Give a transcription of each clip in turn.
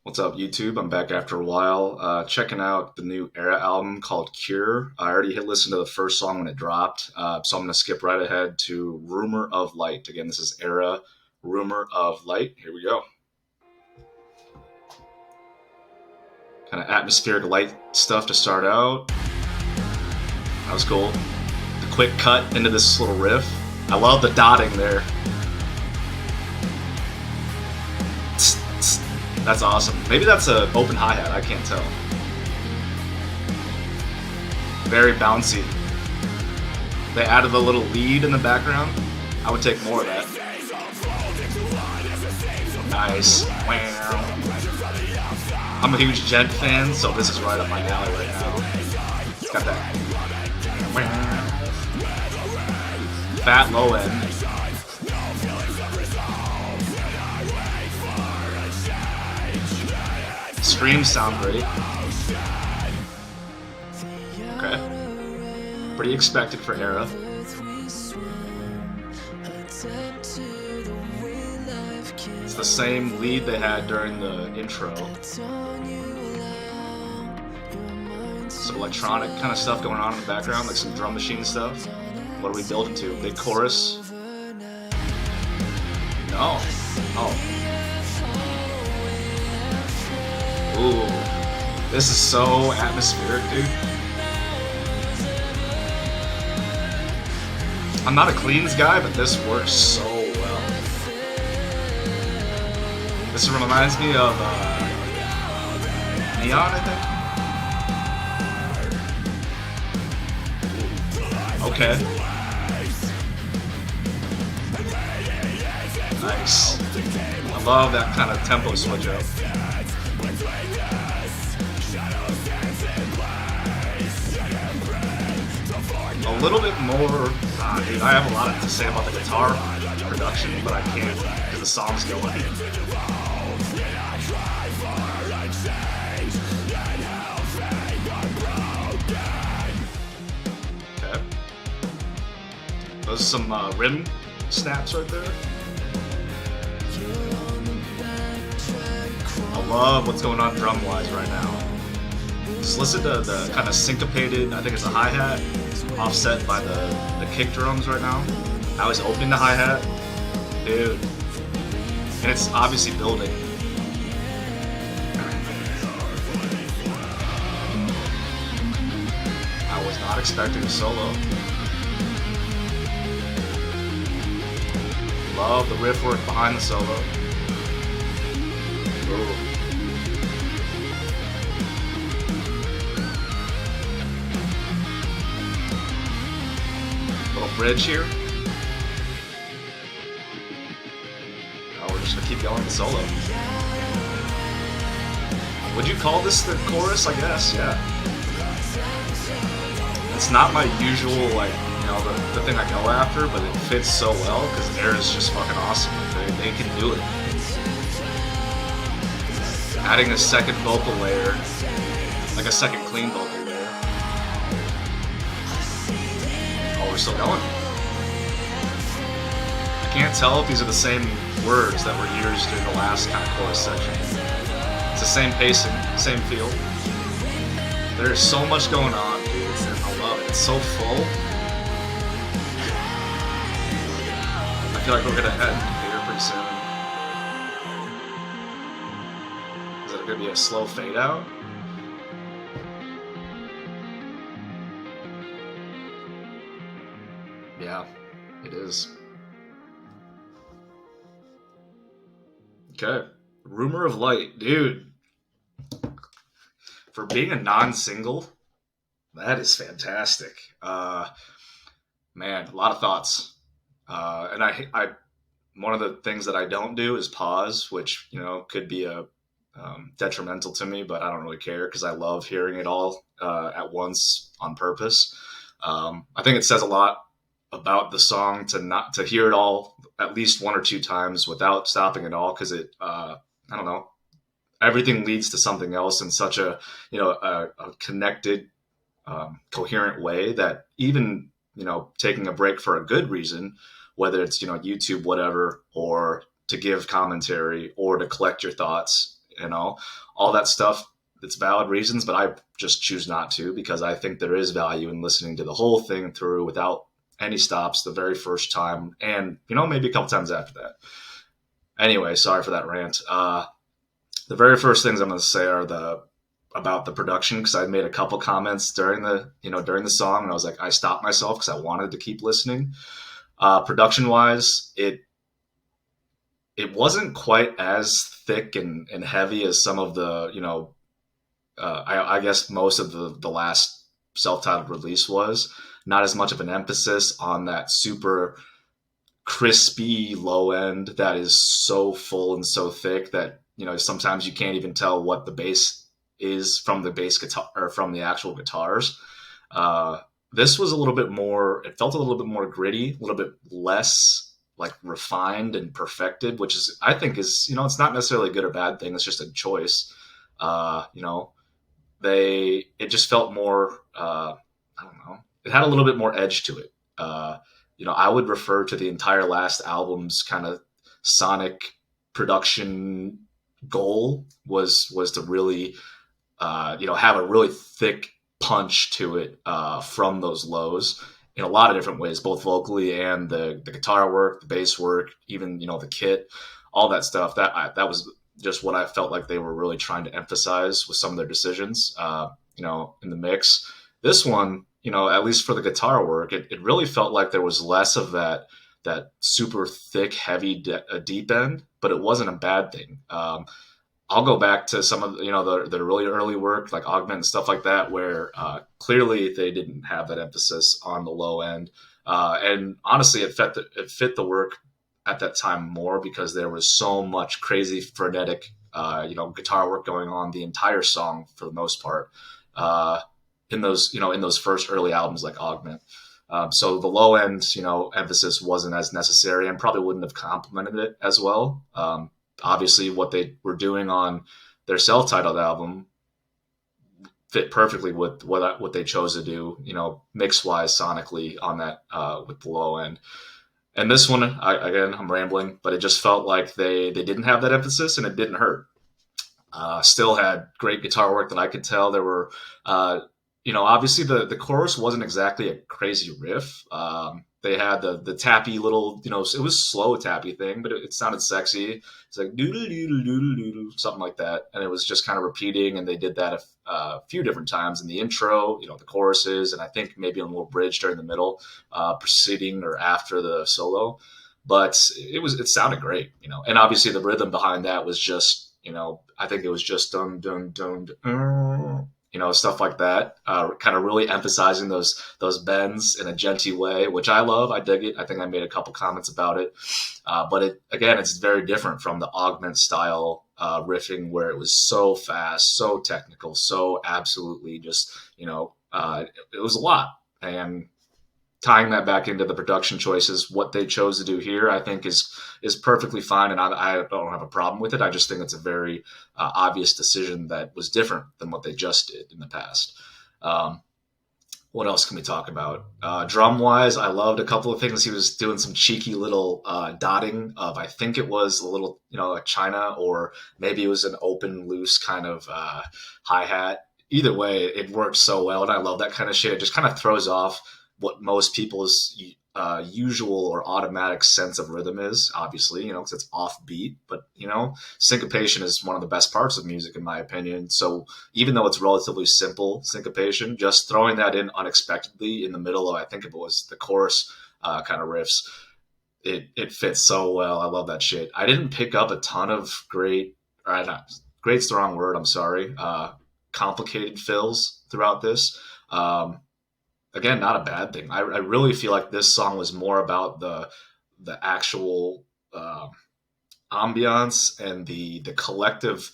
What's up, YouTube? I'm back after a while. Checking out the new ERRA album called Cure. I already hit listen to the first song when it dropped, so I'm going to skip right ahead to Rumor of Light. Again, this is ERRA, Rumor of Light. Here we go. Kind of atmospheric light stuff to start out. That was cool. The quick cut into this little riff. I love the dotting there. That's awesome. Maybe that's an open hi-hat, I can't tell. Very bouncy. They added a little lead in the background. I would take more of that. Nice. Wow. I'm a huge Gent fan, so this is right up my alley right now. It's got that fat low end. Screams sound great. Okay. Pretty expected for ERRA. It's the same lead they had during the intro. Some electronic kind of stuff going on in the background, like some drum machine stuff. What are we building to? Big chorus? No. Oh. Ooh, this is so atmospheric, dude. I'm not a cleans guy, but this works so well. This reminds me of Neon, I think. Okay. Nice. I love that kind of tempo switch up. A little bit more. Dude, I have a lot to say about the guitar production, but I can't because the song's going. Okay. Those are some rim snaps right there. I love what's going on drum-wise right now. Just listen to the kind of syncopated, I think it's a hi-hat, offset by the kick drums right now. How he's opening the hi-hat. Dude. And it's obviously building. I was not expecting a solo. Love the riff work behind the solo. Ooh. Bridge here. Oh, we're just gonna keep going with solo. Would you call this the chorus? I guess, yeah. It's not my usual, like, you know, the thing I go after, but it fits so well because ERRA is just fucking awesome. They can do it. Adding a second vocal layer, like a second clean vocal layer. Oh, we're still going. I can't tell if these are the same words that were used during the last kind of chorus section. It's the same pacing, same feel. There's so much going on, dude. I love it. It's so full. I feel like we're gonna head here pretty soon. Is it gonna be a slow fade out? Yeah, it is. Okay. Rumor of Light. Dude. For being a non-single, that is fantastic. Man, a lot of thoughts. And I one of the things that I don't do is pause, which, you know, could be a detrimental to me, but I don't really care because I love hearing it all at once on purpose. I think it says a lot about the song to hear it all at least one or two times without stopping at all, because it I don't know, everything leads to something else in such a, you know, a connected, coherent way that even, you know, taking a break for a good reason, whether it's, you know, YouTube, whatever, or to give commentary or to collect your thoughts, you know, all that stuff. It's valid reasons, but I just choose not to because I think there is value in listening to the whole thing through without any stops the very first time, and maybe a couple times after that. Anyway, sorry for that rant. The very first things I'm going to say are the about the production because I made a couple comments during the song, and I was like, I stopped myself because I wanted to keep listening. Production wise, it wasn't quite as thick and heavy as some of the I guess most of the last self-titled release was. Not as much of an emphasis on that super crispy low end that is so full and so thick that sometimes you can't even tell what the bass is from the bass guitar or from the actual guitars. Uh, this was a little bit more. It felt a little bit more gritty, a little bit less like refined and perfected, which is I think is it's not necessarily a good or bad thing. It's just a choice. It just felt more. I don't know. It had a little bit more edge to it. I would refer to the entire last album's kind of sonic production goal was to really, have a really thick punch to it from those lows in a lot of different ways, both vocally and the guitar work, the bass work, even the kit, all that stuff. That was just what I felt like they were really trying to emphasize with some of their decisions, in the mix. This one, at least for the guitar work, it really felt like there was less of that super thick, heavy, deep end, but it wasn't a bad thing. I'll go back to some of the really early work like Augment and stuff like that, where clearly they didn't have that emphasis on the low end, and honestly, it fit the work at that time more because there was so much crazy frenetic, guitar work going on the entire song for the most part. In those first early albums like Augment. So the low end, emphasis wasn't as necessary and probably wouldn't have complemented it as well. Obviously, what they were doing on their self-titled album fit perfectly with what they chose to do, mix-wise, sonically on that with the low end. And this one, I'm rambling, but it just felt like they didn't have that emphasis and it didn't hurt. Still had great guitar work that I could tell. There were, obviously the chorus wasn't exactly a crazy riff. They had the tappy little, it was slow tappy thing, but it sounded sexy. It's like doodle doodle doodle doodle, something like that, and it was just kind of repeating. And they did that a few different times in the intro, the choruses, and I think maybe a little bridge during the middle, preceding or after the solo. But it sounded great, and obviously the rhythm behind that was just, I think it was just dun dun dun, dun stuff like that, kind of really emphasizing those bends in a genty way, which I love. I dig it. I think I made a couple comments about it, but it's very different from the Augment style riffing where it was so fast, so technical, so absolutely just it was a lot. And tying that back into the production choices, what they chose to do here, I think is perfectly fine, and I don't have a problem with it. I just think it's a very obvious decision that was different than what they just did in the past. What else can we talk about? Drum wise, I loved a couple of things. He was doing some cheeky little dotting of, I think it was a little, like China, or maybe it was an open, loose kind of hi hat. Either way, it worked so well, and I love that kind of shit. It just kind of throws off what most people's usual or automatic sense of rhythm is, obviously, because it's offbeat. But, syncopation is one of the best parts of music, in my opinion. So even though it's relatively simple syncopation, just throwing that in unexpectedly in the middle of, I think it was the chorus kind of riffs, it fits so well. I love that shit. I didn't pick up a ton of great's the wrong word, I'm sorry, complicated fills throughout this. Again, not a bad thing. I really feel like this song was more about the actual ambiance and the collective.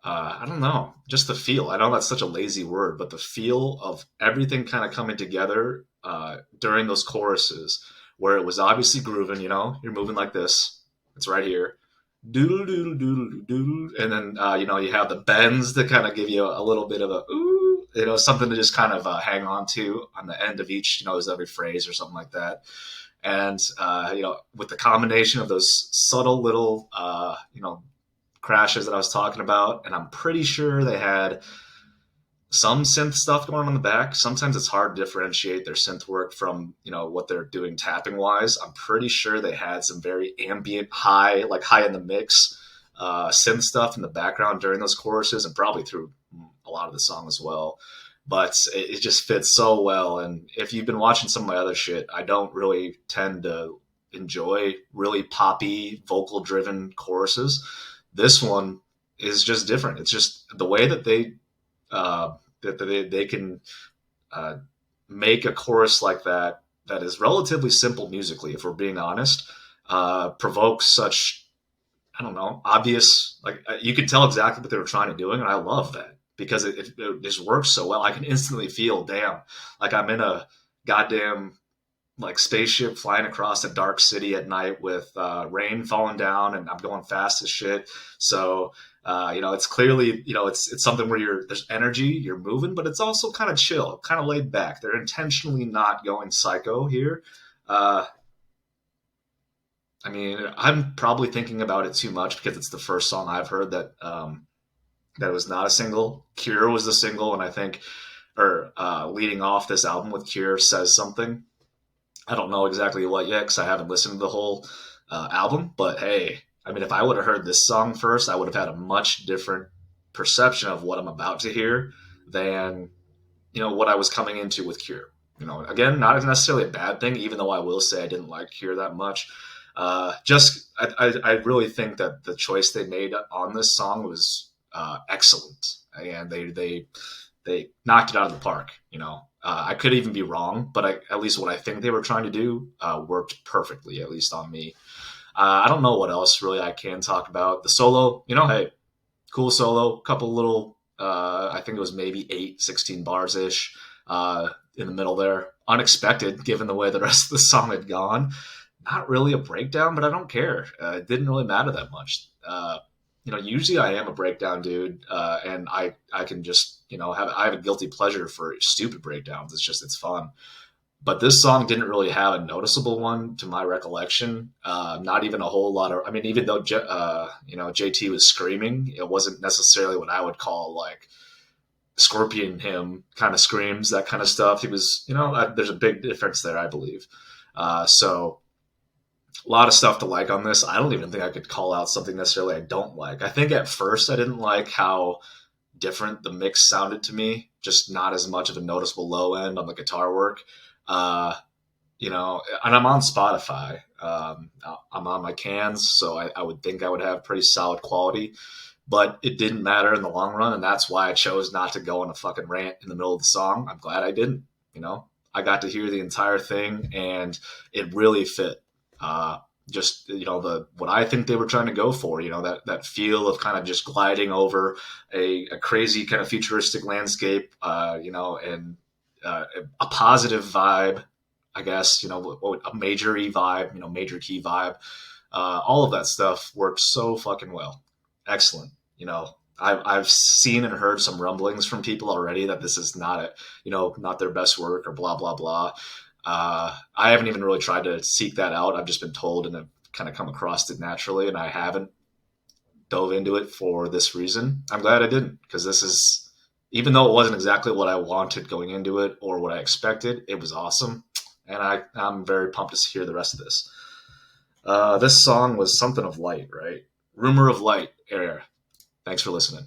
I don't know, just the feel. I know that's such a lazy word, but the feel of everything kind of coming together during those choruses, where it was obviously grooving. You're moving like this. It's right here. Doodle doodle doodle doodle, and then you have the bends that kind of give you a little bit of a ooh. Something to just kind of hang on to on the end of each, every phrase or something like that. And, with the combination of those subtle little, crashes that I was talking about, and I'm pretty sure they had some synth stuff going on in the back. Sometimes it's hard to differentiate their synth work from, what they're doing tapping wise. I'm pretty sure they had some very ambient, high, like high in the mix synth stuff in the background during those choruses, and probably through a lot of the song as well. But it just fits so well. And if you've been watching some of my other shit, I don't really tend to enjoy really poppy, vocal driven choruses. This one is just different. It's just the way that they can uh, make a chorus like that is relatively simple musically, if we're being honest, provokes such, I don't know, obvious, like you can tell exactly what they were trying to do, and I love that because it just works so well. I can instantly feel, damn, like I'm in a goddamn like spaceship flying across a dark city at night with rain falling down, and I'm going fast as shit. So it's clearly, it's something where there's energy, you're moving, but it's also kind of chill, kind of laid back. They're intentionally not going psycho here. Uh, I mean, I'm probably thinking about it too much because it's the first song I've heard that was not a single. Cure was the single, and I think, or leading off this album with Cure says something. I don't know exactly what yet because I haven't listened to the whole album. But hey, I mean, if I would have heard this song first, I would have had a much different perception of what I'm about to hear than what I was coming into with Cure. Again, not necessarily a bad thing, even though I will say I didn't like Cure that much. I really think that the choice they made on this song was excellent, and they knocked it out of the park. I could even be wrong, but at least what I think they were trying to do worked perfectly, at least on me. I don't know what else really I can talk about. The solo, hey, cool solo, couple little, I think it was maybe 16 bars ish in the middle there. Unexpected, given the way the rest of the song had gone. Not really a breakdown, but I don't care. It didn't really matter that much. Usually I am a breakdown dude, and I can just, I have a guilty pleasure for stupid breakdowns. It's fun. But this song didn't really have a noticeable one to my recollection. Not even a whole lot of, I mean, even though, JT was screaming, it wasn't necessarily what I would call like Scorpion hymn kind of screams, that kind of stuff. He was, there's a big difference there, I believe. So a lot of stuff to like on this. I don't even think I could call out something necessarily I don't like. I think at first I didn't like how different the mix sounded to me, just not as much of a noticeable low end on the guitar work. Uh, and I'm on Spotify. I'm on my cans, so I would think I would have pretty solid quality, but it didn't matter in the long run, and that's why I chose not to go on a fucking rant in the middle of the song. I'm glad I didn't. I got to hear the entire thing, and it really fit. Just the what I think they were trying to go for, that feel of kind of just gliding over a crazy kind of futuristic landscape, and a positive vibe, I guess, a major E vibe, major key vibe. All of that stuff worked so fucking well. Excellent. I've seen and heard some rumblings from people already that this is not their best work or blah, blah, blah. I haven't even really tried to seek that out. I've just been told and have kind of come across it naturally, and I haven't dove into it for this reason. I'm glad I didn't, because this is, even though it wasn't exactly what I wanted going into it or what I expected, it was awesome. And I'm very pumped to hear the rest of this. This song was something of light, right? Rumor of Light, ERRA. Thanks for listening.